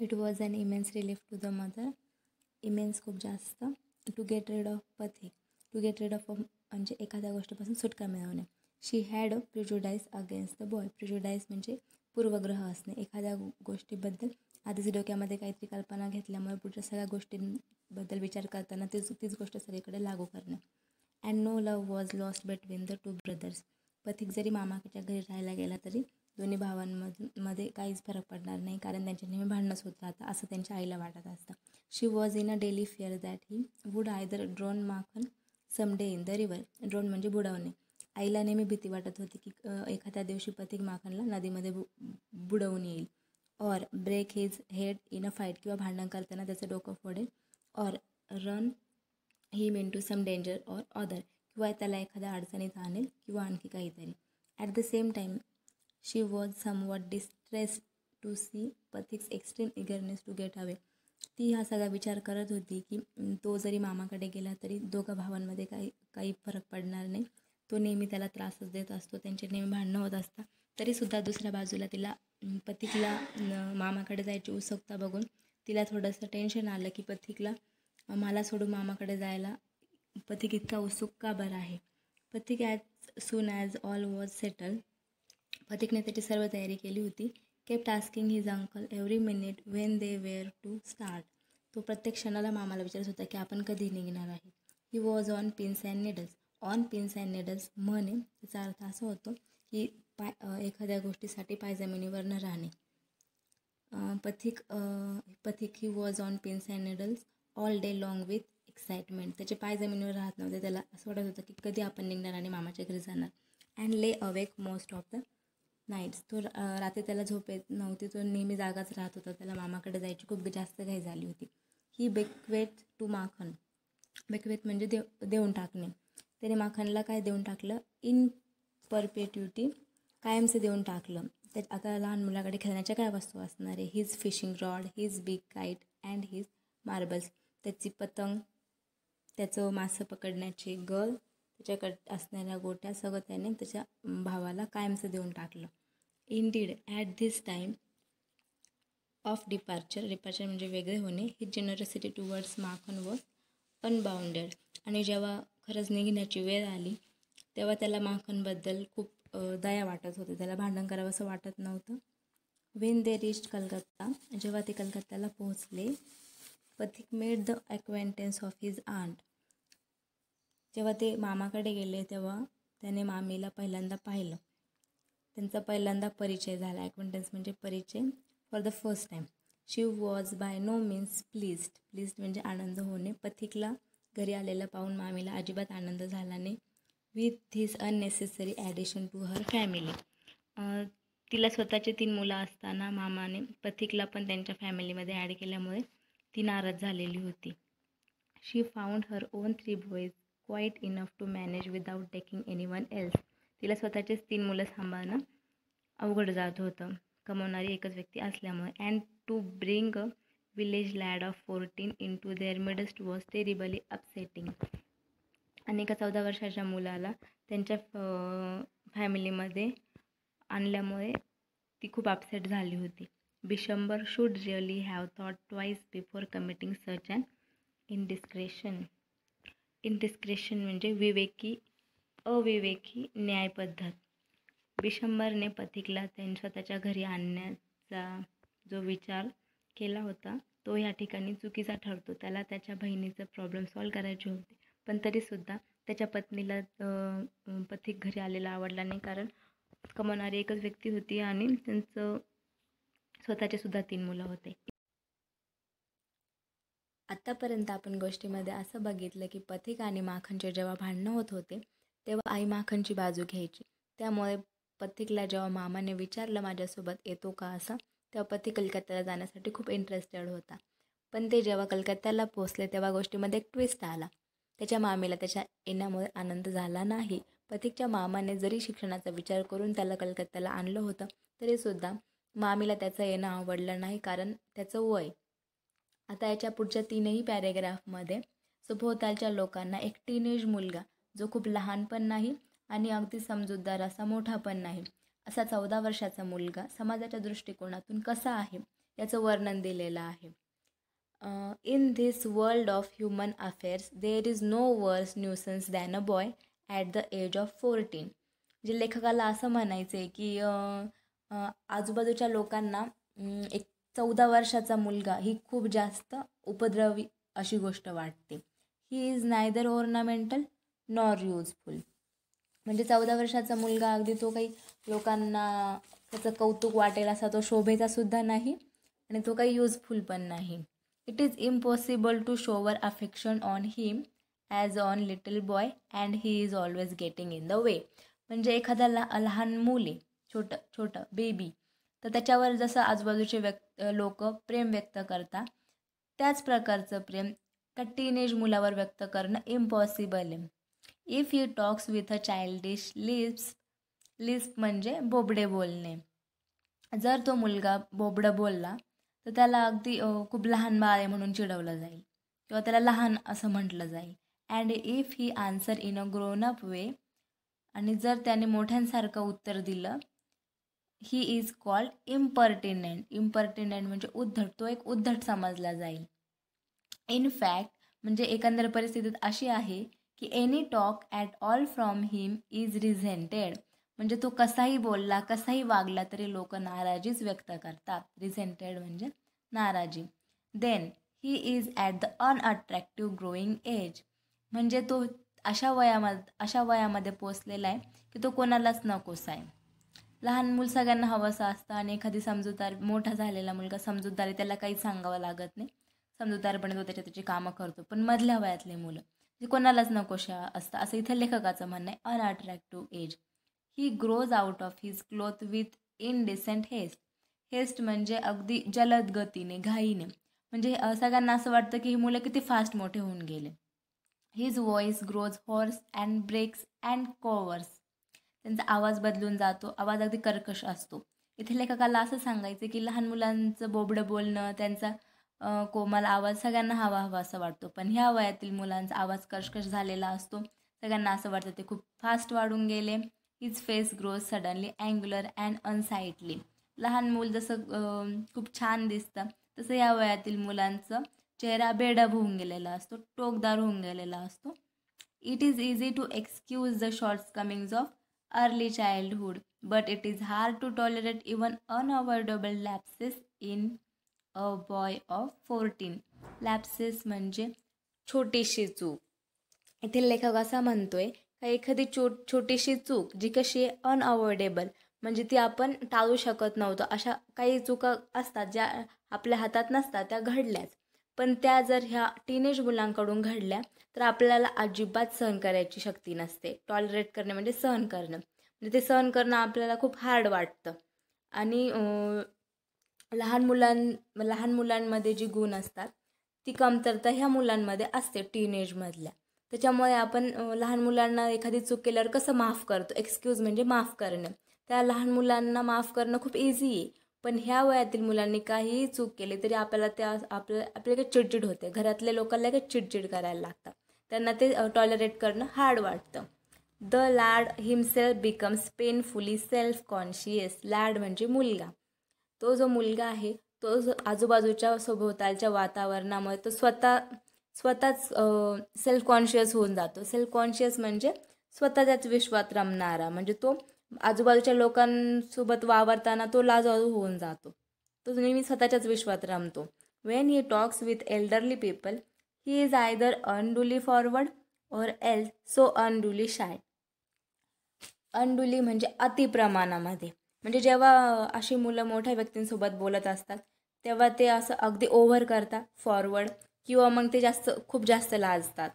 It was an immense relief to the mother. Immense खूप जास्त. To get rid of Phatik. To get rid of म्हणजे एखाद्या गोष्टीपासून सुटका मिळवणे. She had prejudice against the boy. Prejudice म्हणजे पूर्वग्रह असणे. एखाद्या गोष्टीबद्दल आधीच डोक्यामध्ये काहीतरी कल्पना घेतल्यामुळे पुढच्या सगळ्या गोष्टींबद्दल विचार करताना तीच गोष्ट सगळीकडे लागू करणे. And no love was lost between the two brothers. Phatik जरी मामाच्या घरी राहायला गेला तरी दोन्ही भावांमध्ये काहीच फरक पडणार नाही, कारण त्यांच्या नेहमी भांडणंच होत राहतं असं त्यांच्या आईला वाटत असतं. She was in a daily fear that he would either drown Makhan someday in the river. Drown म्हणजे बुडवणे. आईला नेहमी भीती वाटत होती की एखाद्या दिवशी पथिक माखनला नदीमध्ये बुडवून येईल. Or break his head in a fight. किंवा भांडण करताना त्याचं डोकं फोडेल. Or run him in to some danger or other. किंवा त्याला एखाद्या अडचणीत आणेल किंवा आणखी काहीतरी. At the same time she was somewhat distressed to see Pathik's extreme eagerness to get away. ती हा सगळा विचार करत होती की तो जरी मामाकडे गेला तरी दोघं भावांमध्ये काही फरक पडणार नाही. तो नेहमी त्याला त्रासच देत असतो. त्यांचे नेहमी भांडणं होत असतात. तरीसुद्धा दुसऱ्या बाजूला तिला पथिकला मामाकडे जायची उत्सुकता बघून तिला थोडंसं टेन्शन आलं की पथिकला मला सोडून मामाकडे जायला पथिक इतका उत्सुक का बरं आहे. Pathik as soon as all was settle. पथिकने त्याची सर्व तयारी केली होती. Kept asking his uncle every minute when they were to start. तो प्रत्येक क्षणाला मामाला विचारत होता की आपण कधी निघणार आहे. He was on pins and needles. On pins and needles म्हणे त्याचा अर्थ असा होतो की एखाद्या गोष्टीसाठी पायजमिनीवर न राहणे. पथिक he was on pins and needles all day long with excitement. त्याचे पाय जमिनीवर राहत नव्हते. त्याला असं वाटत होतं की कधी आपण निघणार आणि मामाच्या घरी जाणार. अँड ले awake most of the nights. तो रात्री त्याला झोप येत नव्हती. तो नेहमी जागाच राहत होता. त्याला मामाकडे जायची खूप जास्त घाई झाली होती. ही बेक्वेट टू माखन. बेक्वेत म्हणजे देऊन टाकणे. त्याने माखनला काय देऊन टाकलं. इन परपेट्युटी. कायमचं देऊन टाकलं. आता लहान मुलाकडे खेळण्याच्या काय वस्तू असणार आहे. His fishing rod, his big kite and his marbles. त्याची पतंग, त्याचं मासं पकडण्याची गळ, त्याच्याकडे असणाऱ्या गोट्या सगळं त्याने त्याच्या भावाला कायमचं देऊन टाकलं. Indeed at this time of departure. Departure म्हणजे वेगळे होणे. ही generosity towards Makhan was unbounded. आणि जेव्हा खरंच निघण्याची वेळ आली तेव्हा त्याला माखनबद्दल खूप दया वाटत होते. त्याला भांडण करावं असं वाटत नव्हतं. When they reached Calcutta. जेव्हा ते कलकत्त्याला पोहोचले. Pathik made the acquaintance of his aunt. जेव्हा ते मामाकडे गेले तेव्हा त्याने मामीला पहिल्यांदा पाहिलं. त्यांचा पहिल्यांदा परिचय झाला. ॲक्वेंटन्स म्हणजे परिचय. For the first time. She was by no means pleased. Pleased म्हणजे आनंद होणे. पथिकला घरी आलेलं पाहून मामीला अजिबात आनंद झाला नाही. With this unnecessary addition to her family. तिला स्वतःची 3 मुलं असताना मामाने पथिकला पण त्यांच्या फॅमिलीमध्ये ॲड केल्यामुळे ती नाराज झालेली होती. She found her own 3 boys quite enough to manage without taking anyone else. तिला स्वतःचेच 3 मुलं सांभाळणं अवघड जात होतं, कमवणारी एकच व्यक्ती असल्यामुळे. And to bring a village lad of 14 into their midst was terribly upsetting. आणि एका 14 वर्षाच्या मुलाला त्यांच्या फॅमिलीमध्ये आणल्यामुळे ती खूप अपसेट झाली होती. Bishambar should really have thought twice before committing such and indiscretion. Indiscretion म्हणजे अविवेकी न्यायपद्धत. बिशंबरने पथिकला स्वतःच्या घरी आणण्याचा जो विचार केला होता तो ह्या ठिकाणी चुकीचा ठरतो. त्याला त्याच्या बहिणीचं प्रॉब्लेम सॉल्व करायचे होते, पण तरीसुद्धा त्याच्या पत्नीला पथिक घरी आलेला आवडला नाही, कारण कमवणारी एकच व्यक्ती होती आणि त्यांचं स्वतःचे सुद्धा 3 मुलं होते. आत्तापर्यंत आपण गोष्टीमध्ये असं बघितलं की पथिक आणि माखनचे जेव्हा भांडणं होत होते तेव्हा आई माखनची बाजू घ्यायची. त्यामुळे पथिकला जेव्हा मामाने विचारलं माझ्यासोबत येतो का असं, तेव्हा पथिक कलकत्त्याला जाण्यासाठी खूप इंटरेस्टेड होता. पण ते जेव्हा कलकत्त्याला पोचले तेव्हा गोष्टीमध्ये एक ट्विस्ट आला. त्याच्या मामीला त्याच्या येण्यामुळे आनंद झाला नाही. पथिकच्या मामाने जरी शिक्षणाचा विचार करून त्याला कलकत्त्याला आणलं होतं तरीसुद्धा मामीला त्याचं येणं आवडलं नाही, कारण त्याचं वय. आता याच्या पुढच्या 3ही पॅरेग्राफमध्ये सभोवतालच्या लोकांना एक टीनेज मुलगा जो खूप लहान पण नाही आणि अगदी समजूतदार असा मोठा पण नाही असा 14 वर्षाचा मुलगा समाजाच्या दृष्टिकोनातून कसा आहे याचं वर्णन दिलेलं आहे. In this world of human affairs there is no worse nuisance than a boy at the age of 14. म्हणजे लेखकाला असं म्हणायचं आहे की आजूबाजूच्या लोकांना एक 14 वर्षाचा मुलगा ही खूप जास्त उपद्रवी अशी गोष्ट वाटते. He is neither ornamental nor useful. म्हणजे 14 वर्षाचा मुलगा अगदी तो काही लोकांना त्याचं कौतुक वाटेल असा तो शोभेचा सुद्धा नाही आणि तो काही युजफुल पण नाही. It is impossible to shower affection on him as on little boy and he is always getting in the way. म्हणजे एखादा लहान मुले छोटं बेबी, तर त्याच्यावर जसं आजूबाजूचे लोक प्रेम व्यक्त करतात त्याच प्रकारचं प्रेम त्या टीनेज मुलावर व्यक्त करणं इम्पॉसिबल आहे. If he talks with a childish Lisp म्हणजे बोबडे बोलणे. जर तो मुलगा बोबडं बोलला तर त्याला अगदी खूप लहान बाळ आहे म्हणून चिडवलं जाईल किंवा त्याला लहान असं म्हटलं जाईल. And if he answer in a grown up way, आणि जर त्याने मोठ्यांसारखं उत्तर दिलं, he is called impertinent. Impertinent म्हणजे उद्धट, तो एक उद्धट समजला जाईल. इन फॅक्ट म्हणजे एकंदर परिस्थितीत अशी आहे की any talk at all from him is resented. म्हणजे तो कसाही बोलला कसाही वागला तरी लोक नाराजीच व्यक्त करतात. रिझेंटेड म्हणजे नाराजी. Then he is at the unattractive growing age. म्हणजे तो अशा वयामध्ये पोचलेला आहे की तो कोणालाच नकोसा आहे. लहान मूल सगळ्यांना हवंसं असतं आणि एखादी समजूतदार मोठा झालेला मुलगा समजूतदार आहे, त्याला काहीच सांगावं लागत नाही, समजूतदारपणे तो त्याची कामं करतो. पण मधल्या वयातले मुलं जे कोणालाच नकोशा असतं असं इथं लेखकाचं म्हणणं आहे. Unattractive age. He grows out of his cloth with indecent haste. Haste म्हणजे अगदी जलद गतीने, घाईने. म्हणजे सगळ्यांना असं वाटतं की ही मुलं किती फास्ट मोठे होऊन गेले. His voice grows hoarse and breaks and cowers. त्यांचा आवाज बदलून जातो, आवाज अगदी कर्कश असतो. इथे लेखकाला असं सांगायचं की लहान मुलांचं बोबडं बोलणं, त्यांचा कोमल आवाज सगळ्यांना हवा असं वाटतो. पण ह्या वयातील मुलांचा आवाज कर्कश झालेला असतो. सगळ्यांना असं वाटतं ते खूप फास्ट वाढून गेले. His face grows suddenly angular and unsightly. लहान मूल जसं खूप छान दिसतं तसं या वयातील मुलांचं चेहरा बेडब होऊन गेलेला असतो, टोकदार होऊन गेलेला असतो. It is easy to excuse the shortcomings of early childhood but it is hard to tolerate even unavoidable lapses in a boy of 14. Lapses म्हणजे छोटीशी चूक. इथे लेखक असा म्हणतोय का एखादी छोटीशी चूक जी कशी आहे अनअवॉइडेबल, म्हणजे ती आपण टाळू शकत नव्हतं. अशा काही चुका असतात ज्या आपल्या हातात नसतात, त्या घडल्याच. पण त्या जर ह्या टीनेज मुलांकडून घडल्या तर आपल्याला अजिबात सहन करायची शक्ती नसते. टॉलरेट करणे म्हणजे सहन करणं, म्हणजे ते सहन करणं आपल्याला खूप हार्ड वाटतं. आणि लहान मुलांमध्ये जी गुण असतात ती कमतरता ह्या मुलांमध्ये असते टीनेजमधल्या. त्याच्यामुळे आपण लहान मुलांना एखादी चूक केल्यावर कसं माफ करतो, एक्सक्यूज म्हणजे माफ करणं. त्या लहान मुलांना माफ करणं खूप इझी आहे. पण ह्या वयातील मुलांनी काहीही चूक केली तरी आपल्याला आपल्याला चिडचिड होते. घरातल्या लोकांना काही चिडचिड करायला लागतात, त्यांना ते टॉलरेट करणं हार्ड वाटतं. The lad himself becomes painfully self conscious. Lad म्हणजे मुलगा. तो जो मुलगा आहे तो आजूबाजूच्या सभोवतालच्या वातावरणामुळे तो स्वतःच सेल्फ कॉन्शियस होऊन जातो. सेल्फ कॉन्शियस म्हणजे स्वतःच्याच विश्वात रमणारा. म्हणजे तो आजूबाजूच्या लोकांसोबत वावरताना तो लाजाळू होऊन जातो, तो नेहमी स्वतःच्याच विश्वात रमतो. When he talks with elderly people he is either unduly forward or else so unduly shy. Unduly म्हणजे अतिप्रमाणामध्ये. म्हणजे जेव्हा अशी मुलं मोठ्या व्यक्तींसोबत बोलत असतात तेव्हा ते असं अगदी ओव्हर करतात, फॉरवर्ड, किंवा मग ते खूप जास्त लाजतात.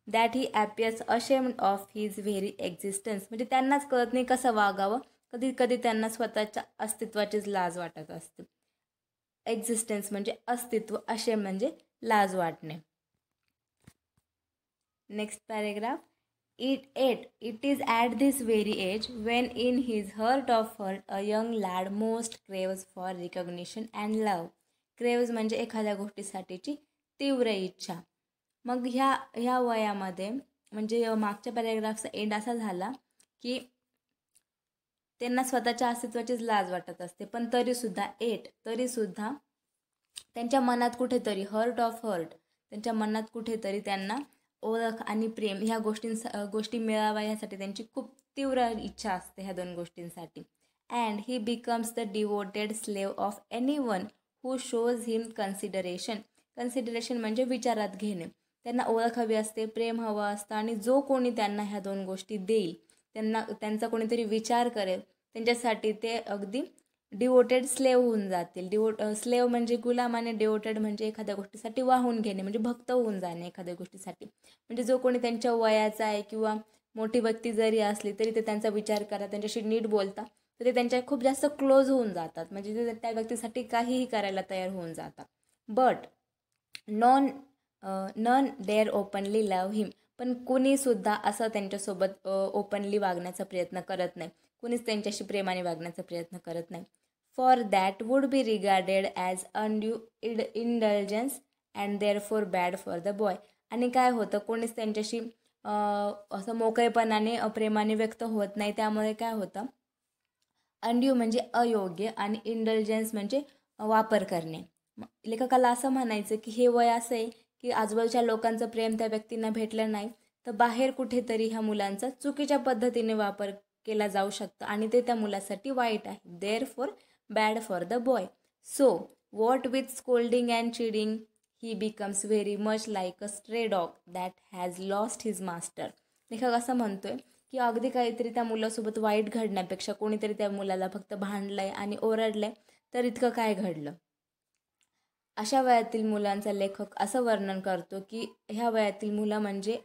That he appears ashamed of his very existence. म्हणजे त्यांनाच कळत नाही कसं वागावं. कधी कधी त्यांना स्वतःच्या अस्तित्वाचीच लाज वाटत असते. एक्झिस्टन्स म्हणजे अस्तित्व, अशेम म्हणजे लाज वाटणे. Next paragraph. It is at this very age when in his heart of heart a young lad most craves for recognition and love. क्रेव्ज म्हणजे एखाद्या गोष्टीसाठीची तीव्र इच्छा. मग ह्या वयामध्ये म्हणजे मागच्या पॅरेग्राफचा एंड असा झाला की त्यांना स्वतःच्या अस्तित्वाचीच लाज वाटत असते. पण तरीसुद्धा त्यांच्या मनात कुठेतरी त्यांच्या मनात कुठेतरी त्यांना ओळख आणि प्रेम ह्या गोष्टी मिळाव्या ह्यासाठी त्यांची खूप तीव्र इच्छा असते ह्या दोन गोष्टींसाठी. And he becomes the devoted slave of anyone who shows him consideration म्हणजे विचारात घेणे. त्यांना ओळख हवी असते, प्रेम हवं असतं आणि जो कोणी त्यांना ह्या दोन गोष्टी देईल, त्यांचा कोणीतरी विचार करेल, त्यांच्यासाठी ते अगदी डिवोटेड स्लेव होऊन जातील. स्लेव म्हणजे गुलाम आणि डिवोटेड म्हणजे एखाद्या गोष्टीसाठी वाहून घेणे, म्हणजे भक्त होऊन जाणे एखाद्या गोष्टीसाठी. म्हणजे जो कोणी त्यांच्या वयाचा आहे किंवा मोठी व्यक्ती जरी असली तरी ते त्यांचा विचार करा, त्यांच्याशी नीट बोलता, तर ते त्यांच्या खूप जास्त क्लोज होऊन जातात. म्हणजे ते त्या व्यक्तीसाठी काहीही करायला तयार होऊन जातात. But none dare openly love him. पण कुणीसुद्धा असं त्यांच्यासोबत ओपनली वागण्याचा प्रयत्न करत नाही. कुणीच त्यांच्याशी प्रेमाने वागण्याचा प्रयत्न करत नाही. For that would be regarded as undue indulgence and therefore bad for the boy. आणि काय होतं, कोणीच त्यांच्याशी असं मोकळेपणाने प्रेमाने व्यक्त होत नाही. त्यामुळे काय होतं, अनड्यू म्हणजे अयोग्य आणि इंडल्जन्स म्हणजे वापर करणे. लेखकाला असं म्हणायचं की हे वय असं आहे की आजूबाजूच्या लोकांचं प्रेम त्या व्यक्तींना भेटलं नाही, तर बाहेर कुठेतरी ह्या मुलांचा चुकीच्या पद्धतीने वापर केला जाऊ शकतं आणि ते त्या मुलासाठी वाईट आहे. Therefore bad for the boy. So what with scolding and chiding he becomes very much like a stray dog that has lost his master. लेखक असं म्हणतोय की अगदी काहीतरी त्या मुलासोबत वाईट घडण्यापेक्षा कोणीतरी त्या मुलाला फक्त भांडलंय आणि ओरडलंय, तर इतकं काय घडलं. अशा वयातील मुलांचा लेखक असं वर्णन करतो की ह्या वयातील मुलं म्हणजे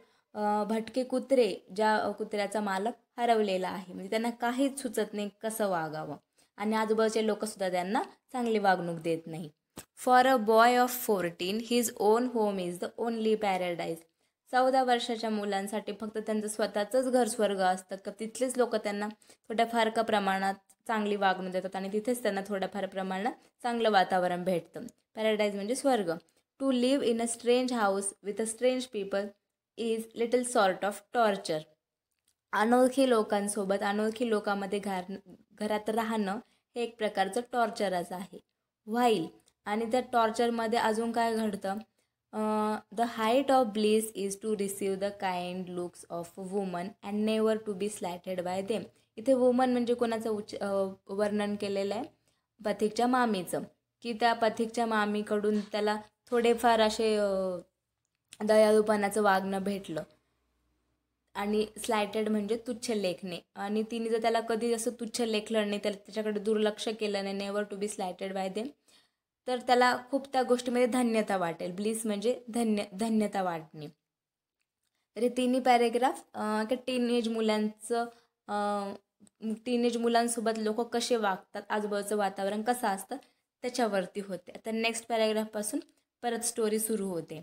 भटके कुत्रे, ज्या कुत्र्याचा मालक हरवलेला आहे. म्हणजे त्यांना काहीच सुचत नाही कसं वागावं आणि आजूबाजूचे लोकसुद्धा त्यांना चांगली वागणूक देत नाही. For a boy of 14 his on home is the only paradise. 14 वर्षाच्या मुलांसाठी फक्त त्यांचं स्वतःचंच घर स्वर्ग असतं, का तिथलेच लोक त्यांना थोड्याफार का प्रमाणात चांगली वागणूक देतात आणि तिथेच त्यांना थोड्याफार प्रमाणात चांगलं वातावरण भेटतं. पॅराडाईज म्हणजे स्वर्ग. To live in a strange house with a strange people is little sort of torture. अनोळखी लोकांसोबत अनोळखी लोकांमध्ये घरात राहणं हे एक प्रकारचं टॉर्चरच आहे. व्हाईल आणि त्या टॉर्चरमध्ये अजून काय घडतं, the height of bliss is to receive the kind looks of woman and never to be slighted by them. इथे वुमन म्हणजे कोणाचं वर्णन केलेलं आहे, पथिकच्या मामीचं, की त्या पथिकच्या मामीकडून त्याला थोडेफार असे दयाळूपणाचं वागणं भेटलं आणि स्लायटेड म्हणजे तुच्छ लेखणे. आणि तिने जर त्याला कधी असं तुच्छ लेखलं नाही, त्याच्याकडे दुर्लक्ष केलं नाही, never to be slighted by them, तर त्याला खूप त्या गोष्टीमध्ये धन्यता वाटेल. ब्लिस म्हणजे धन्यता वाटणे. तर हे तिन्ही पॅरेग्राफ टीनेज मुलांसोबत लोक कसे वागतात, आजूबाजूचं वातावरण कसं असतं त्याच्यावरती होते. आता नेक्स्ट पॅरेग्राफपासून परत स्टोरी सुरू होते.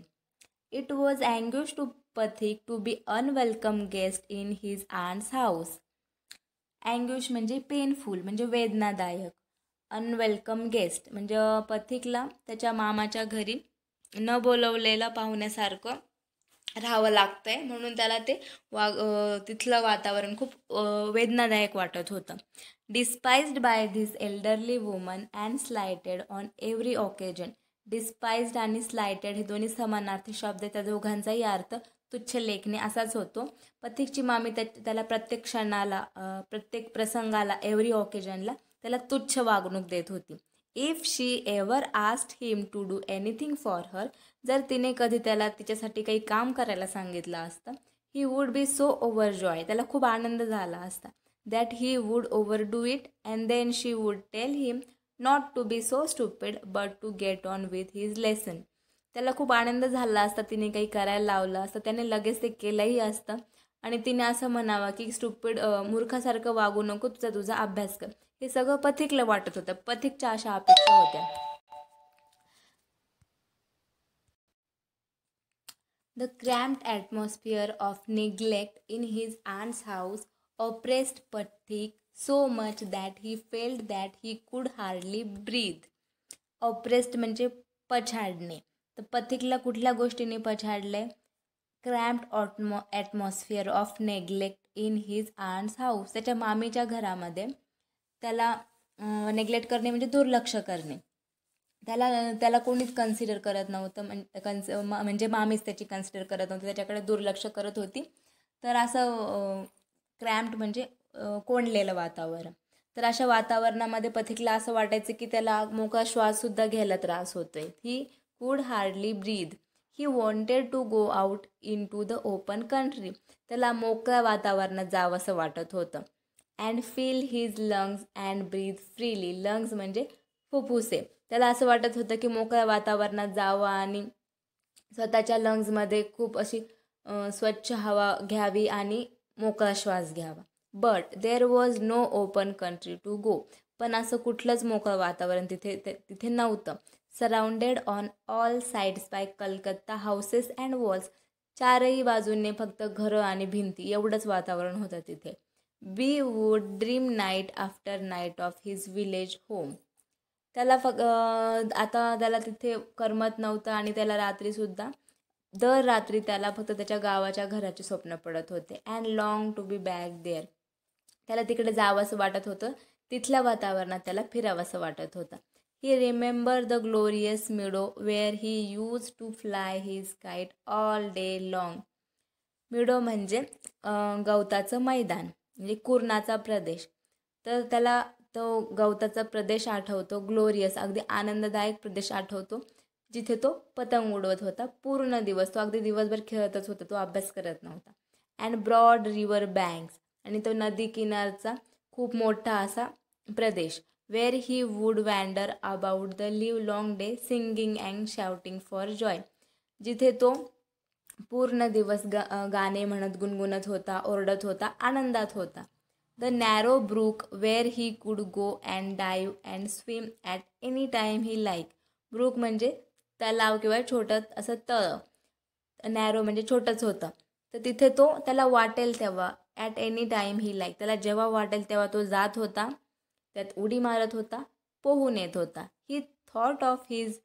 It was anguish to Pathik to be unwelcome guest in his aunt's house. Anguish म्हणजे पेनफुल म्हणजे वेदनादायक. अनवेलकम गेस्ट म्हणजे पथिकला त्याच्या मामाच्या घरी न बोलवलेलं पाहुण्यासारखं राहावं लागतंय, म्हणून त्याला ते तिथलं वातावरण खूप वेदनादायक वाटत होतं. Despised by this elderly woman and slighted on every occasion. Despised आणि स्लायटेड हे दोन्ही समानार्थी शब्द, त्या दोघांचाही अर्थ तुच्छ लेखणे असाच होतो. पथिकची मामी त्याला प्रत्येक क्षणाला प्रत्येक प्रसंगाला एव्हरी ओकेजनला त्याला तुच्छ वागणूक देत होती. If she ever asked him to do anything for her. जर तिने कधी त्याला तिच्यासाठी काही काम करायला सांगितलं असतं, ही वूड बी सो ओव्हरजॉय, त्याला खूप आनंद झाला असता, that he would overdo it and then she would tell him not to be so stupid but to get on with his lesson. त्याला खूप आनंद झाला असता, तिने काही करायला लावलं असतं, त्याने लगेच ते केलंही असतं आणि तिने असं म्हणावं की स्टुपिड मूर्खासारखं वागू नको, तुझा अभ्यास कर. हे सगळं पथिकला वाटत होतं, पथिकच्या अशा अपेक्षा होत्या. The cramped atmosphere of neglect in his aunt's house oppressed Pathik so much that he felt that he could hardly breathe. Oppressed म्हणजे पछाडणे. तर पथिकला कुठल्या गोष्टीने पछाडले? Cramped atmosphere of neglect in his aunt's house. त्याच्या मामीच्या घरामध्ये त्याला नेग्लेक्ट करणे म्हणजे दुर्लक्ष करणे. त्याला त्याला कोणीच कन्सिडर करत नव्हतं. म्हणजे मामीच त्याची कन्सिडर करत नव्हती, त्याच्याकडे दुर्लक्ष करत होती. तर असं क्रॅम्प्ड म्हणजे कोंडलेलं वातावरण. तर अशा वातावरणामध्ये पथिकला असं वाटायचं की त्याला मोकळा श्वाससुद्धा घ्यायला त्रास होतोय. He could hardly breathe. He wanted to go out in to the open country. त्याला मोकळ्या वातावरणात जावंसं वाटत होतं. And feel his lungs and breathe freely. Lungs म्हणजे फुफ्फुसे. त्याला असं वाटत होतं की मोकळ्या वातावरणात जावं आणि स्वतःच्या लंग्समध्ये खूप अशी स्वच्छ हवा घ्यावी आणि मोकळा श्वास घ्यावा. But there was no open country to go. पण असं कुठलंच मोकळं वातावरण तिथे नव्हतं. Surrounded on all sides by Calcutta houses and walls. चारही बाजूंनी फक्त घरं आणि भिंती एवढंच वातावरण होतं तिथे. Be would dream night after night of his village home. त्याला आता त्याला तिथे करमत नव्हतं आणि त्याला रात्रीसुद्धा दर रात्री त्याला फक्त त्याच्या गावाच्या घराचे स्वप्न पडत होते. And long to be back there. त्याला तिकडे जावंसं वाटत होतं. तिथल्या वातावरणात त्याला फिरावंसं वाटत होतं. He remember the glorious meadow where he use to fly his kite all day long. Meadow म्हणजे गवताचं मैदान म्हणजे कुरणाचा प्रदेश. तर त्याला तो गवताचा प्रदेश आठवतो. ग्लोरियस अगदी आनंददायक प्रदेश आठवतो, जिथे तो पतंग उडवत होता पूर्ण दिवस. तो अगदी दिवसभर खेळतच होता, तो अभ्यास करत नव्हता. And broad river banks. आणि तो नदी किनारचा खूप मोठा असा प्रदेश. Where he would wander about the livelong day singing and shouting for joy. जिथे तो पूर्ण दिवस गाणे म्हणत गुणगुणत होता, ओरडत होता, आनंदात होता. The narrow brook where he could go and dive and swim at any time he like. Brook म्हणजे तलाव किंवा छोटं असं तळ. नॅरो म्हणजे छोटंच होतं. तर तिथे तो त्याला वाटेल तेव्हा at any time he like. त्याला जेव्हा वाटेल तेव्हा तो जात होता, त्यात उडी मारत होता, पोहून येत होता. He thought of his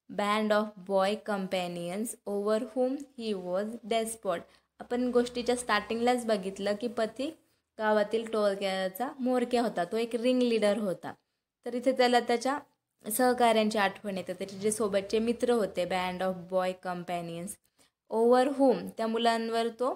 band of boy companions over whom he was despot. आपण गोष्टीच्या स्टार्टिंगलाच बघितलं की पथिक गावातील टोळक्याचा म्होरक्या होता, तो एक रिंग लीडर होता. तर इथे त्याला त्याच्या सहकाऱ्यांची आठवण येते, त्याचे जे सोबतचे मित्र होते, band of boy companions. Over हुम त्या मुलांवर तो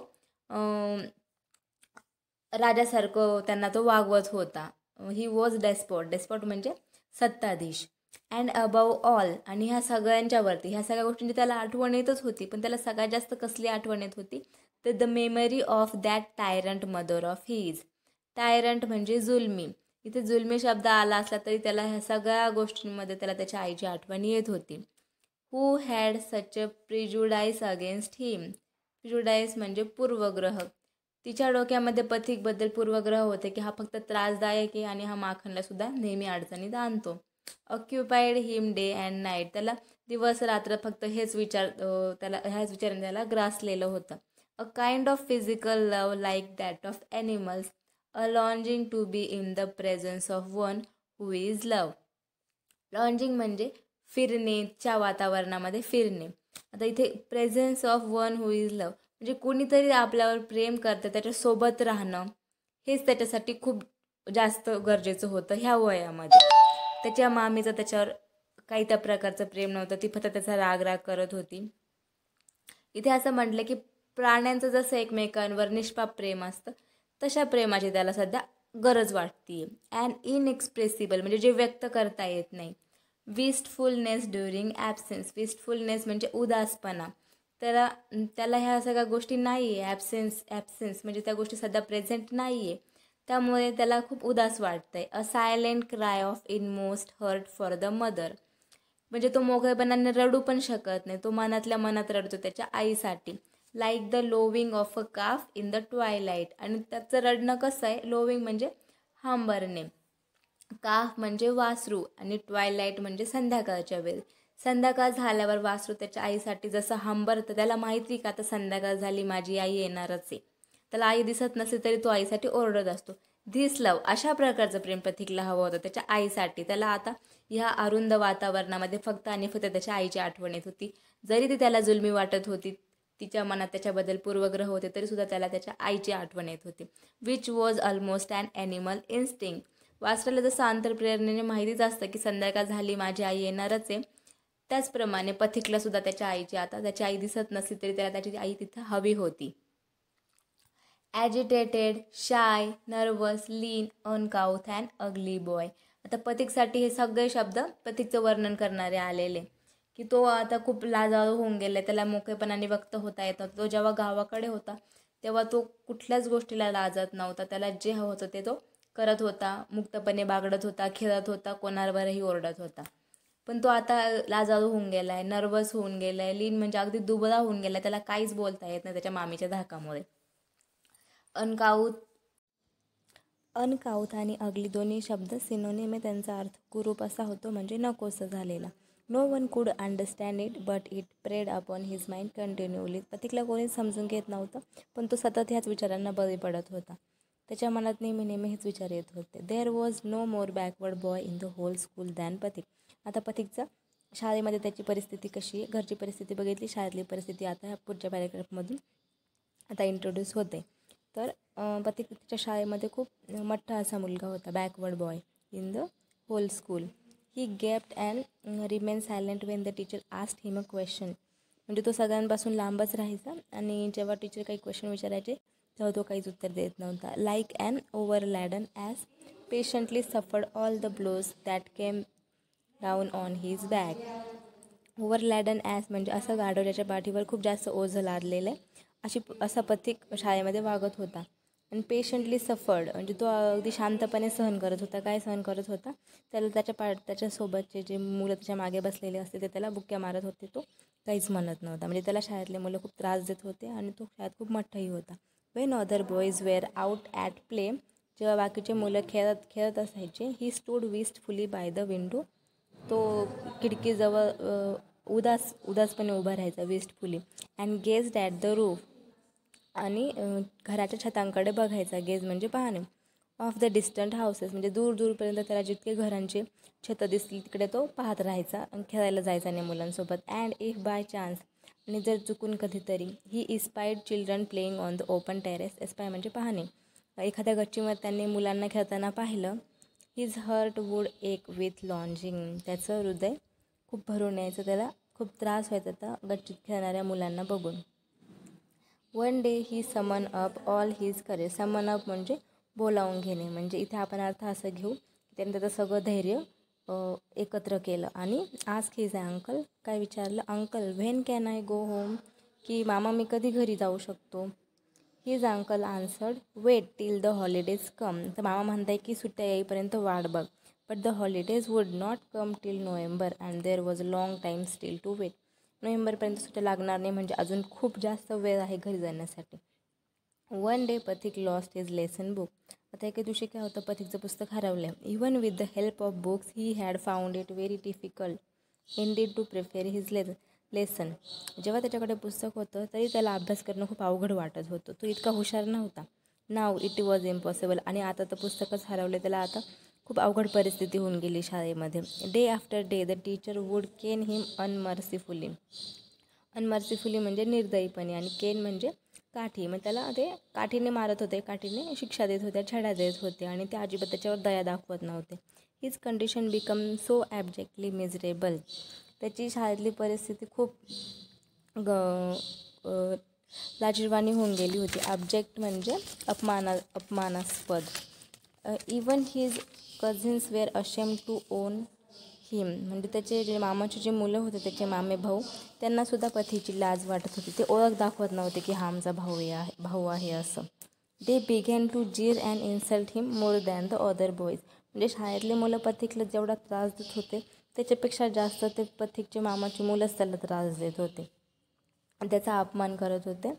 राजासारखं त्यांना तो वागवत होता. ही वॉज डेस्पॉट. डेस्पॉट म्हणजे सत्ताधीश. And above all. आणि ह्या सगळ्यांच्यावरती ह्या सगळ्या गोष्टींची त्याला आठवण येतच होती, पण त्याला सगळ्यात जास्त कसली आठवण येत होती तर the memory of that tyrant mother of his. Tyrant म्हणजे जुलमी. इथे जुलमी शब्द आला असला तरी त्याला ह्या सगळ्या गोष्टींमध्ये त्याला त्याच्या आईची आठवण येत होती. Who had such a प्रिजुडाईस against हिम. प्रिजुडाईस म्हणजे पूर्वग्रह. तिच्या डोक्यामध्ये पथिकबद्दल पूर्वग्रह होते की हा फक्त त्रासदायक आहे आणि हा माखनलासुद्धा नेहमी अडचणीत आणतो. Occupied him day and night. त्याला दिवस रात्र फक्त ह्याच विचाराने त्याला ग्रासलेलं होतं. A kind of physical love like that of animals. A longing to be in the presence of one who is love. Longing म्हणजे फिरण्याच्या वातावरणामध्ये फिरणे. आता इथे presence of one who is love म्हणजे कोणीतरी आपल्यावर प्रेम करतं, त्याच्यासोबत राहणं हेच त्याच्यासाठी खूप जास्त गरजेचं होतं ह्या वयामध्ये. त्याच्या मामीचं त्याच्यावर काही त्या प्रकारचं प्रेम नव्हतं, ती फक्त त्याचा राग करत होती. इथे असं म्हटलं की प्राण्यांचं जसं एकमेकांवर निष्पाप प्रेम असतं, तशा प्रेमाची त्याला सध्या गरज वाटते. अँड इनएक्सप्रेसिबल म्हणजे जे व्यक्त करता येत नाही. विस्टफुलनेस ड्युरिंग ॲब्सेन्स. विस्टफुलनेस म्हणजे उदासपणा. त्याला ह्या सगळ्या गोष्टी नाही आहे. ॲब्सेन्स म्हणजे त्या गोष्टी सध्या प्रेझेंट नाही आहे, त्यामुळे त्याला खूप उदास वाटतं आहे. A silent cry of inmost hurt for the mother. म्हणजे तो मोकळेपणाने रडू पण शकत नाही, तो मनातल्या मनात रडतो त्याच्या आईसाठी. Like the lowing of a calf in the twilight. आणि त्याचं रडणं कसं आहे, लोविंग म्हणजे हांबरणे, काफ म्हणजे वासरू आणि ट्वायलाईट म्हणजे संध्याकाळच्या वेळी. संध्याकाळ झाल्यावर वासरू त्याच्या आईसाठी जसं हंबरतं, त्याला माहिती का आता संध्याकाळ झाली, माझी आई येणारच आहे. त्याला आई दिसत नसली तरी तो आईसाठी ओरडत असतो. धिस लव. अशा प्रकारचं प्रेम प्रतीकला हवं होतं त्याच्या आईसाठी. त्याला आता ह्या अरुंद वातावरणामध्ये फक्त आणि फक्त त्याच्या आईची आठवण येत होती. जरी ती त्याला जुलमी वाटत होती, तिच्या मनात त्याच्याबद्दल पूर्वग्रह होते, तरीसुद्धा त्याला त्याच्या आईची आठवण येत होती. Which was almost an animal instinct. वासराला जसं अंतर्प्रेरणेने माहितीच असतं की संध्याकाळ झाली, माझी आई येणारच आहे, त्याचप्रमाणे पथिकला सुद्धा त्याच्या आईची, आता त्याची आई दिसत नसली तरी त्याला त्याची आई तिथं हवी होती. Agitated, shy, nervous, lean, uncouth and ugly boy. आता पथिकसाठी हे सगळे शब्द पथिकचं वर्णन करणारे आलेले, की तो आता खूप लाजाळू होऊन गेला, त्याला मोकळेपणाने व्यक्त होता येत नव्हतं. तो जेव्हा गावाकडे होता तेव्हा तो कुठल्याच गोष्टीला लाजत नव्हता. त्याला जे हवं होतं ते तो करत होता, मुक्तपणे बागडत होता, खेळत होता, कोणावरही ओरडत होता. पण तो आता लाजाळू होऊन गेला आहे, नर्वस होऊन गेला आहे, लीन म्हणजे अगदी दुबळा होऊन गेला आहे, त्याला काहीच बोलता येत नाही त्याच्या मामीच्या धाकामुळे. अनकाऊथ अनकाऊथ आणि अगली दोन्ही शब्द सिनोनिम आहे. त्यांचा अर्थ कुरूप असा होतो, म्हणजे नकोसं झालेला. No one could understand it but it preyed upon his mind continuously. पथिकला कोणीच समजून घेत नव्हतं, पण तो सतत ह्याच विचारांना बळी पडत होता. त्याच्या मनात नेहमी नेहमी हेच विचार येत होते. There was no more backward boy in the whole school than Pathik. आता पथिकचा शाळेमध्ये त्याची परिस्थिती कशी आहे, घरची परिस्थिती बघितली, शाळेतली परिस्थिती आता ह्या पुढच्या पॅरेग्राफमधून आता इंट्रोड्यूस होते. तर पथिकच्या शाळेमध्ये खूप मोठा असा मुलगा होता, backward boy in the whole school. He gaped and remain silent when the teacher asked him a question. म्हणजे तो सगळ्यांपासून लांबच राहायचा आणि जेव्हा टीचर काही क्वेश्चन विचारायचे तेव्हा तो काहीच उत्तर देत नव्हता. Like and overladen as patiently suffered all the blows that came down on his back. Overladen as म्हणजे असं गाढव ज्याच्या पाठीवर खूप जास्त ओझं लादलेलं आहे, असा पथिक शाळेमध्ये वागत होता. आणि पेशंटली सफर्ड म्हणजे तो अगदी शांतपणे सहन करत होता. काय सहन करत होता? त्याला त्याच्यासोबतचे जे मुलं त्याच्या मागे बसलेले असते ते त्याला बुक्क्या मारत होते, तो काहीच म्हणत नव्हता. म्हणजे त्याला शाळेतले मुलं खूप त्रास देत होते आणि तो शाळेत खूप मोठाही होता. When other boys were out at play, जेव्हा बाकीचे मुलं खेळत असायचे, he stood wistfully by the window. तो खिडकीजवळ उदासपणे उभा राहायचा, wistfully. And gazed at the roof, आणि घराच्या छतांकडे बघायचा. गेज म्हणजे पाहणे. ऑफ द डिस्टंट हाऊसेस म्हणजे दूरपर्यंत त्याला जितके घरांचे छतं दिसतील तिकडे तो पाहत राहायचा आणि खेळायला जायचा नाही मुलांसोबत. अँड इफ बाय चान्स, आणि जर चुकून कधीतरी, he espied children playing on the open terrace. Espy म्हणजे पाहणे. एखाद्या गच्चीमध्ये त्यांनी मुलांना खेळताना पाहिलं. His heart would ache with longing. त्याचं हृदय खूप भरून यायचं, त्याला खूप त्रास व्हायचा त्या गच्चीत खेळणाऱ्या मुलांना बघून. वन डे ही समन अप ऑल हिज करेज. समन अप म्हणजे बोलावून घेणे. म्हणजे इथे आपण अर्थ असं घेऊ की त्याने त्याचं सगळं धैर्य एकत्र केलं आणि आस्क हिज अंकल, काय विचारलं? Uncle when can I go home, की मामा मी कधी घरी जाऊ शकतो? His uncle answered wait till the holidays come. तर मामा म्हणताय की सुट्ट्या येईपर्यंत वाट बघ. But the holidays would not come till November and there was a long time still to wait. नोव्हेंबरपर्यंत सुट्ट्या लागणार नाही, म्हणजे अजून खूप जास्त वेळ आहे घरी जाण्यासाठी. One day Pathik lost his lesson book. आता एके दिवशी काय होतं, पथिकचं पुस्तक हरवलं. Even with the help of books he had found it very difficult indeed to prepare his lesson. जेव्हा त्याच्याकडे पुस्तक होतं तरी त्याला अभ्यास करणं खूप अवघड वाटत होतं. तो इतका हुशार नव्हता. Now it was impossible. आणि आता तर पुस्तकच हरवले, त्याला आता खूप अवघड परिस्थिती होऊन गेली शाळेमध्ये. Day after day the teacher would cane him unmercifully. Unmercifully म्हणजे निर्दयीपणे, आणि केन म्हणजे काठी. मग त्याला ते काठीने मारत होते, काठीने शिक्षा देत होते, छड्या देत होते, आणि ते अजिबात त्याच्यावर दया दाखवत नव्हते. His condition become so abjectly miserable. त्याची शाळेतली परिस्थिती खूप लाजिरवाणी होऊन गेली होती. ऑब्जेक्ट म्हणजे अपमानास्पद. Even his cousins were ashamed to own him. म्हणजे त्याचे जे मामाचे जे मुलं होते, त्याचे मामे भाऊ, त्यांनासुद्धा पथीची लाज वाटत होती. ते ओळख दाखवत नव्हते की हा आमचा भाऊ आहे असं. दे बिगॅन टू जीर and insult him more than the other boys. म्हणजे शाळेतले मुलं पथिकला जेवढा त्रास देत होते त्याच्यापेक्षा जास्त ते पथिकचे मामाचे मुलंच त्याला त्रास देत होते, त्याचा अपमान करत होते.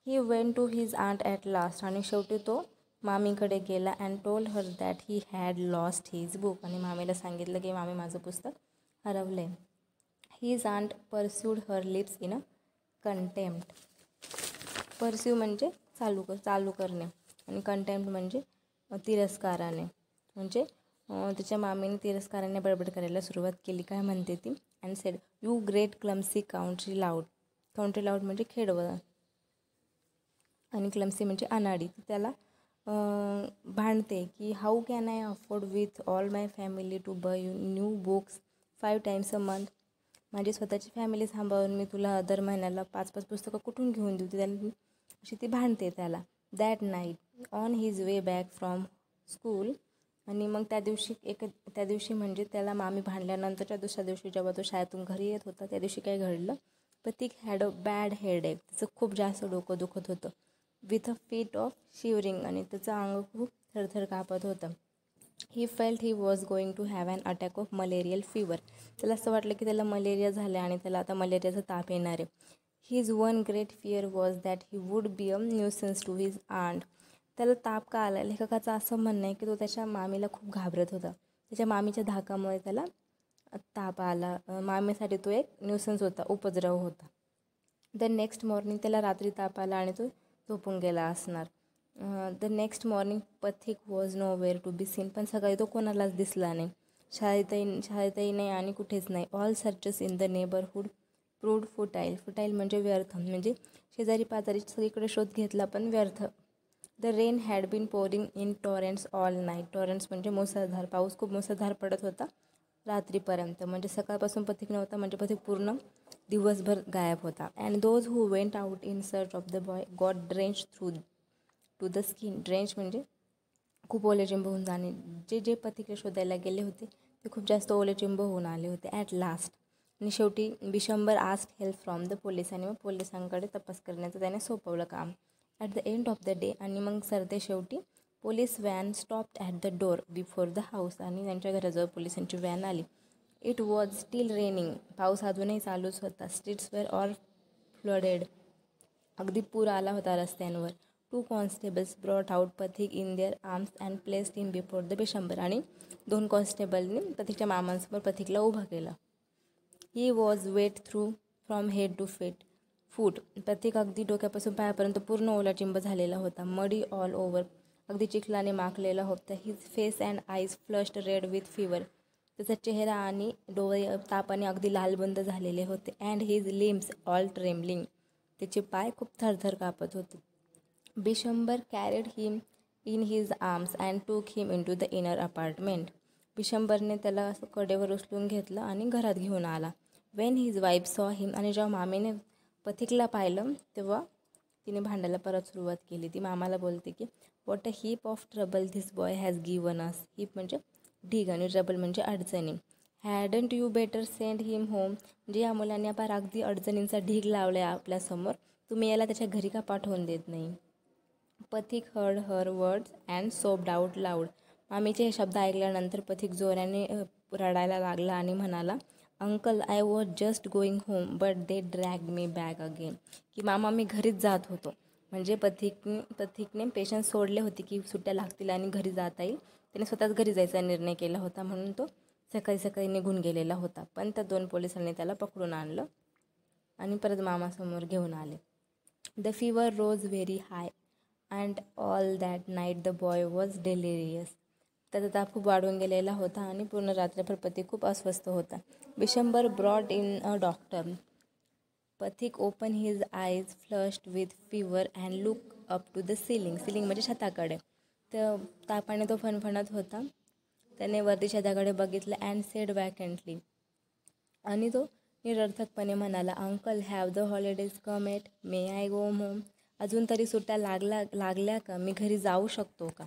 He went to his aunt at last. आणि शेवटी तो मामीकडे गेला. And told her that he had lost his book. आणि मामीला सांगितलं की मामी माझं पुस्तक हरवलं आहे. His aunt pursued her lips in a contempt. Pursue म्हणजे चालू करणे, आणि कंटेम्प्ट म्हणजे तिरस्काराने. म्हणजे त्याच्या मामीने तिरस्काराने बडबड करायला सुरुवात केली. काय म्हणते ती? And said you great clumsy country lout. Country lout म्हणजे खेडवळ. आणि क्लमसी म्हणजे अनाडी. त्याला भांडते की how can I afford with all my family to buy new books 5 times a month. माझी स्वतःची फॅमिली सांभाळून मी तुला दर महिन्याला 5-5 पुस्तकं कुठून घेऊन देऊ. त्याला अशी ती भांडते त्याला. That night on his way back from school. आणि मग त्या दिवशी म्हणजे त्याला मामी भांडल्यानंतरच्या दुसऱ्या दिवशी जेव्हा तो शाळेतून घरी येत होता त्या दिवशी काय घडलं. Pratik had a bad headache. त्याचं खूप जास्त डोकं दुखत होतं. With a fit of shivering. आणि त्याचं अंग खूप थरथर कापत होतं. He felt he was going to have an attack of malarial fever. त्याला असं वाटलं की त्याला मलेरिया झाला आणि त्याला आता मलेरियाचा ताप येणार आहे. His one great fear was that he would be a nuisance to his aunt. त्याला ताप का आला. लेखकाचं असं म्हणणं आहे की तो त्याच्या मामीला खूप घाबरत होता. त्याच्या मामीच्या धाकामुळे त्याला ताप आला. मामीसाठी तो एक न्यूसन्स होता, उपद्रव होता. द नेक्स्ट मॉर्निंग त्याला रात्री ताप आला आणि तो झोपून गेला असणार. The next morning Pathik was nowhere to be seen. पण सकाळी तो कोणालाच दिसला नाही. शाळेतही नाही आणि कुठेच नाही. All searches in the neighbourhood proved futile. Futile म्हणजे व्यर्थ. म्हणजे शेजारी पाजारी सगळीकडे शोध घेतला पण व्यर्थ. The rain had been pouring in torrents all night. Torrents म्हणजे मुसळधार. पाऊस खूप मुसळधार पडत होता रात्रीपर्यंत. म्हणजे सकाळपासून पथिक नव्हता म्हणजे पथिक पूर्ण दिवसभर गायब होता. And those who went out in search of the boy got drench through to the skin. Drench म्हणजे खूप ओलेचिंब होऊन जाणे. जे पथिकला शोधायला गेले होते ते खूप जास्त ओलेचिंब होऊन आले होते ॲट लास्ट. आणि शेवटी Bishambar asked help from the police. आणि मग पोलिसांकडे तपास करण्याचं त्याने सोपवलं काम. At the end of the day. आणि मग सरते शेवटी police van stopped at the door before the house. आणि त्यांच्या घराजवळ पोलिसांची व्हॅन आली. It was still raining. पाऊस अजूनही चालूच होता. Streets were all flooded. अगदी पूर आला होता रस्त्यांवर. 2 constables brought out Pathik in their arms and placed him before the Bishamber. आणि 2 कॉन्स्टेबलनी पथिकच्या मामांसमोर पथिकला उभं केलं. He was wet through from head to foot. Pathik अगदी डोक्यापासून पायापर्यंत पूर्ण ओलाचिंब झालेला होता. मडी ऑल ओव्हर. अगदी चिखलाने माखलेला होता. His face and eyes flushed red with fever. त्याचा चेहरा आणि डोळे तापाने अगदी लालबंद झालेले होते. And his limbs all trembling. त्याचे पाय खूप थरथर कापत होते. Bishamber carried him in his arms and took him in to the inner apartment. बिशंबरने त्याला असं कडेवर उचलून घेतलं आणि घरात घेऊन आला. वेन हिज वाईफ सॉ हिम. आणि जेव्हा मामीने पथिकला पाहिलं तेव्हा तिने भांडायला परत सुरुवात केली. ती मामाला बोलते की what a heap of trouble this boy has given us. Heap म्हणजे ढीग आणि ट्रबल म्हणजे अडचणी. Hadn't you better send him home. म्हणजे या मुलांनी आपण अगदी अडचणींचा ढीग लावला आहे आपल्यासमोर. तुम्ही याला त्याच्या घरी का पाठवून देत नाही. Pathik heard her words and sobbed out loud. मामीचे हे शब्द ऐकल्यानंतर पथिक जोराने रडायला लागला आणि म्हणाला, uncle I was just going home but they drag me back again. की मामा मी घरीच जात होतो. म्हणजे पथिकने पेशन्स सोडले होते की सुट्ट्या लागतील आणि घरी जाता येईल. त्याने स्वतःच घरी जायचा निर्णय केला होता म्हणून तो सकाळी निघून गेलेला होता. पण त्या 2 पोलिसांनी त्याला पकडून आणलं आणि परत मामासमोर घेऊन आले. The fever rose very high and all that night the boy was delirious. त्याचा ताप खूप वाढून गेलेला होता आणि पूर्ण रात्रभर पथिक खूप अस्वस्थ होता. Bishamber brought in a doctor. Pathik open his eyes flushed with fever and look up to the ceiling. Ceiling म्हणजे छताकडे. तर तापाने तो फणफणत होता. त्याने वरती छताकडे बघितलं अँड सेड वॅकंटली. आणि तो निरर्थकपणे म्हणाला, uncle have the holidays come yet. May I go home. अजून तरी सुट्ट्या लागल्या का. मी घरी जाऊ शकतो का.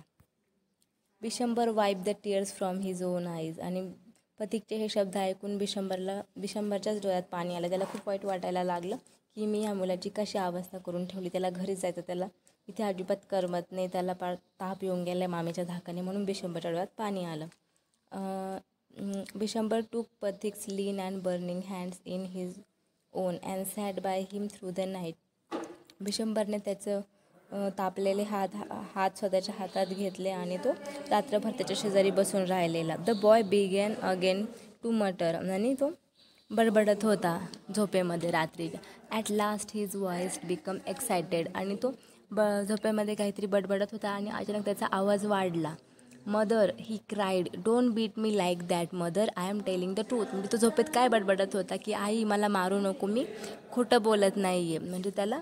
Bishambar वाईप the tears from his on eyes. आणि पथिकचे हे शब्द ऐकून बिशंबरच्याच डोळ्यात पाणी आलं. त्याला खूप वाईट वाटायला लागलं की मी या मुलाची कशी अवस्था करून ठेवली. त्याला घरी जायचं त्याला इथे अजिबात करमत नाही. त्याला ताप येऊन गेला मामीच्या धाकाने म्हणून बिशंबरच्या डोळ्यात पाणी आलं. Bishamber took Pathik's lean and burning hands in his own and sat by him through the night. बिशंबरने त्याचं तापलेले हात स्वतःच्या हातात घेतले आणि तो रात्रभर त्याच्या शेजारी बसून राहिलेला. The boy began again to mutter. आणि तो बडबडत होता झोपेमध्ये रात्रीच्या. At last his voice become excited. आणि तो झोपेमध्ये काहीतरी बडबडत होता आणि अचानक त्याचा आवाज वाढला. Mother he cried don't beat me like that mother I am telling the truth. म्हणजे तो झोपेत काय बडबडत होता की आई मला मारू नको मी खोटं बोलत नाही आहे. म्हणजे त्याला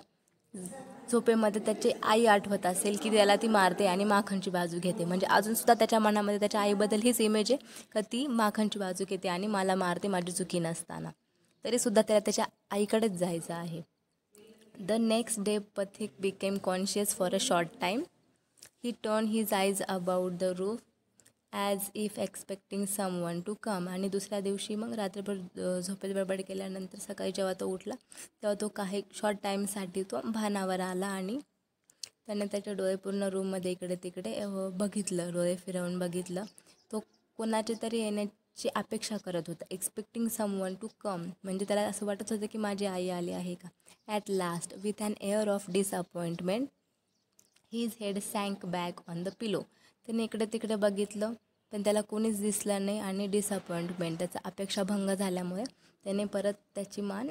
झोपेमध्ये त्याची आई आठवत असेल की त्याला ती मारते आणि माखनची बाजू घेते. म्हणजे अजूनसुद्धा त्याच्या मनामध्ये त्याच्या आईबद्दल हीच इमेज आहे का ती माखनची बाजू घेते आणि मला मारते माझी चुकी नसताना. तरीसुद्धा त्याला त्याच्या आईकडेच जायचं आहे. The next day Pathik became conscious for a short time. He turn his eyes about the roof as if expecting someone to come. आणि दुसऱ्या दिवशी मग रात्रभर झोपेत बडबड केल्यानंतर सकाळी जेव्हा तो उठला तेव्हा तो काही शॉर्ट टाईमसाठी तो भानावर आला आणि त्याने त्याचे डोळे पूर्ण रूममध्ये इकडे तिकडे बघितलं, डोळे फिरवून बघितलं. तो कोणाची तरी येण्याची अपेक्षा करत होता. एक्सपेक्टिंग समवन टू कम म्हणजे त्याला असं वाटत होतं की माझी आई आली आहे का. At last with an air of disappointment his head sank back on the pillow. त्याने इकडे तिकडे बघितलं पण त्याला कोणीच दिसलं नाही आणि डिसअपॉइंटमेंट त्याचा अपेक्षाभंग झाल्यामुळे त्याने परत त्याची मान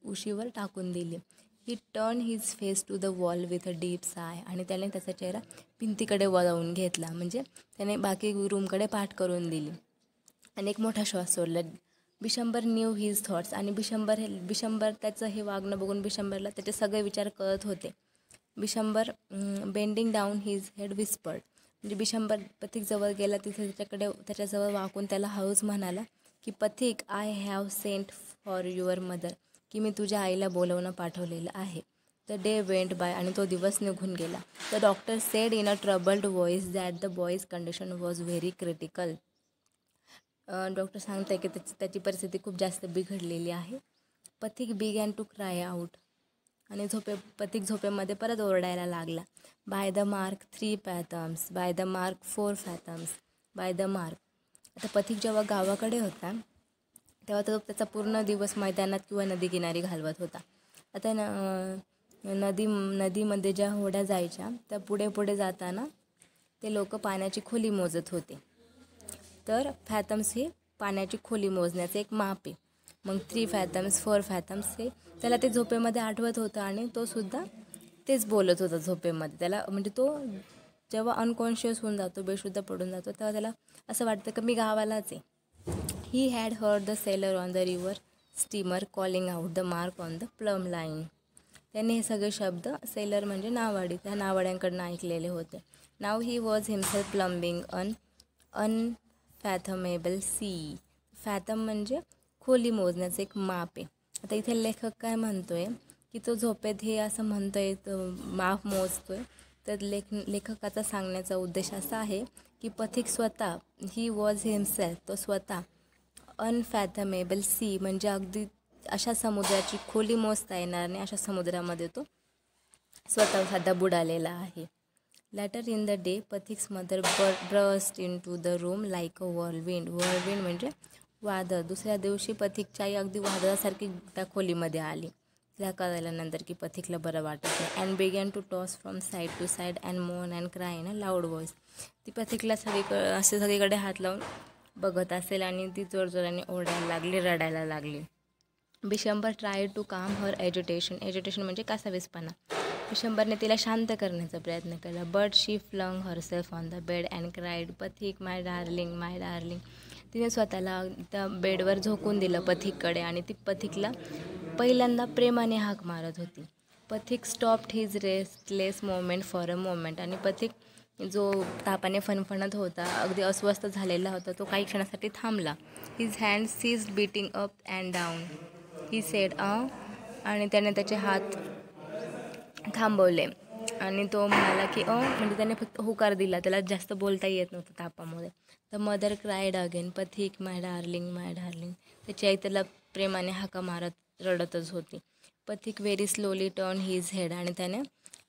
उशीवर टाकून दिली. He turn his face to the wall with a deep sigh. आणि त्याने त्याचा चेहरा भिंतीकडे वळवून घेतला म्हणजे त्याने बाकी रूमकडे पाठ करून दिली आणि एक मोठा श्वास सोडला. Bishambar new his thoughts. आणि बिशंबर त्याचं हे वागणं बघून बिशंबरला त्याचे सगळे विचार कळत होते. Bishambar bending down his head whispered. म्हणजे बिशंबर पथिकजवळ गेला तिथे त्याच्याजवळ वाकून त्याला हळूच म्हणाला की पथिक, I have sent for your mother. की मी तुझ्या आईला बोलवणं पाठवलेलं आहे. The day went by. आणि तो दिवस निघून गेला. The doctor said in a troubled voice that the boys condition was very critical. Doctor सांगताय की त्याची परिस्थिती खूप जास्त बिघडलेली आहे. पथिक बिगॅन टू क्राय आऊट. आणि पथिक झोपेमध्ये परत ओरडायला लागला. By the mark 3 fathoms, by the mark 4 fathoms, by the mark. आता पथिक जेव्हा गावाकडे होता तेव्हा तो त्याचा पूर्ण दिवस मैदानात किंवा नदीकिनारी घालवत होता. आता नदीमध्ये ज्या होड्या जायच्या त्या पुढे पुढे जाताना ते लोक पाण्याची खोली मोजत होते. तर फॅथम्स हे पाण्याची खोली मोजण्याचं एक माप आहे. मग 3 फॅथम्स 4 फॅथम्स हे त्याला ते झोपेमध्ये आठवत होतं आणि तो सुद्धा तेच बोलत होता झोपेमध्ये. त्याला म्हणजे तो जेव्हा अनकॉन्शियस होऊन जातो, बेशुद्ध पडून जातो, तेव्हा त्याला असं वाटतं की मी गावालाच आहे. He had heard the seller on the river steamer calling out the mark on the plum line. त्याने हे सगळे शब्द सेलर म्हणजे नावाडी त्या नावाड्यांकडनं ऐकलेले होते. नाव he was himself plumbing unfathomable sea. Fathom म्हणजे खोली मोजण्याचं एक माप आहे. आता इथे लेखक काय म्हणतोय की तो झोपेत हे असं म्हणतोय माप मोजतोय. तर लेखकाचा सांगण्याचा उद्देश असा आहे की पथिक स्वतः ही वॉज हिमसेल्फ तो स्वतः अनफॅथमेबल सी म्हणजे अगदी अशा समुद्राची खोली मोजता येणार नाही अशा समुद्रामध्ये तो स्वतः साधा बुडालेला आहे. Later in the day Pathik's mother burst in to the room like a whirlwind. Whirlwind म्हणजे वादळ. दुसऱ्या दिवशी पथिकची आई अगदी वादळासारखी त्या खोलीमध्ये आली. तिला कळल्यानंतर की पथिकला बरं वाटत नाही. And began to toss from side to side and moan and cry in a loud voice. ती पथिकला सगळीकडे हात लावून बघत असेल आणि ती जोरजोराने ओरडायला लागली, रडायला लागली. बिशंबर ट्राय टू काम हर एज्युटेशन म्हणजे कासावीसपणा. बिशंबरने तिला शांत करण्याचा प्रयत्न केला. But she flung herself on the bed and cried Pathik my darling my darling. तिने स्वतःला त्या बेडवर झोकून दिलं पथिककडे आणि ती पथिकला पहिल्यांदा प्रेमाने हाक मारत होती. पथिक stopped his restless moment for a moment. आणि पथिक जो तापाने फणफणत होता, अगदी अस्वस्थ झालेला होता, तो काही क्षणासाठी थांबला. His hand ceased beating up and down. He said आणि त्याने त्याचे हात थांबवले आणि तो म्हणाला की म्हणजे त्याने फक्त होकार दिला. त्याला जास्त बोलता येत नव्हतं तापामुळे. द मदर क्राईड अगेन पथिक माय डार्लिंग माय डार्लिंग. त्याची आई त्याला प्रेमाने हाका मारत रडतच होती. पथिक very slowly turn his head. आणि त्याने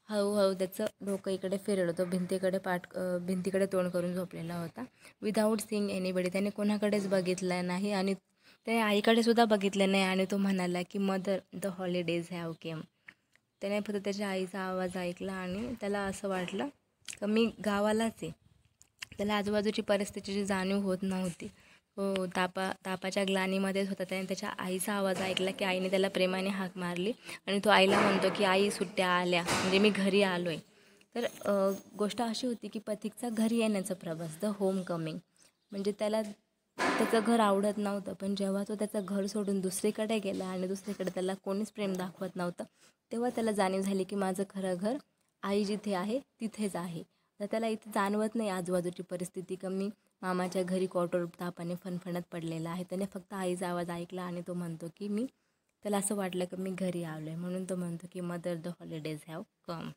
हळूहळू त्याचं डोकं इकडे फिरवलं. तो भिंतीकडे तोंड करून झोपलेला होता. Without seeing anybody. त्याने कोणाकडेच बघितलं नाही आणि त्याने आईकडे सुद्धा बघितलं नाही. आणि तो म्हणाला की मदर द हॉलिडेज हॅव केम. त्याने फक्त त्याच्या आईचा आवाज ऐकला आणि त्याला असं वाटलं की मी गावालाच आहे. त्याला आजूबाजूची परिस्थितीची जाणीव होत नव्हती. तो तापाच्या ग्लानीमध्येच होता. त्याने त्याच्या आईचा आवाज ऐकला की आईने त्याला प्रेमाने हाक मारली आणि तो आईला म्हणतो की आई सुट्ट्या आल्या म्हणजे मी घरी आलो आहे. तर गोष्ट अशी होती की पथिकचा घरी येण्याचा प्रवास, द होम कमिंग. म्हणजे त्याला त्याचं घर आवडत नव्हतं, पण जेव्हा तो त्याचं घर सोडून दुसरीकडे गेला आणि दुसरीकडे त्याला कोणीच प्रेम दाखवत नव्हतं, तेव्हा त्याला जाणीव झाली की माझं खरं घर आई जिथे आहे तिथेच आहे. तर त्याला इथे जाणवत नाही आजूबाजूची परिस्थिती, की मी मामाच्या घरी कॉटर तापाने फणफणत पडलेला आहे. त्याने फक्त आईचा आवाज ऐकला आणि तो म्हणतो की त्याला असं वाटलं की मी घरी आलो आहे, म्हणून तो म्हणतो की mother the holidays have come.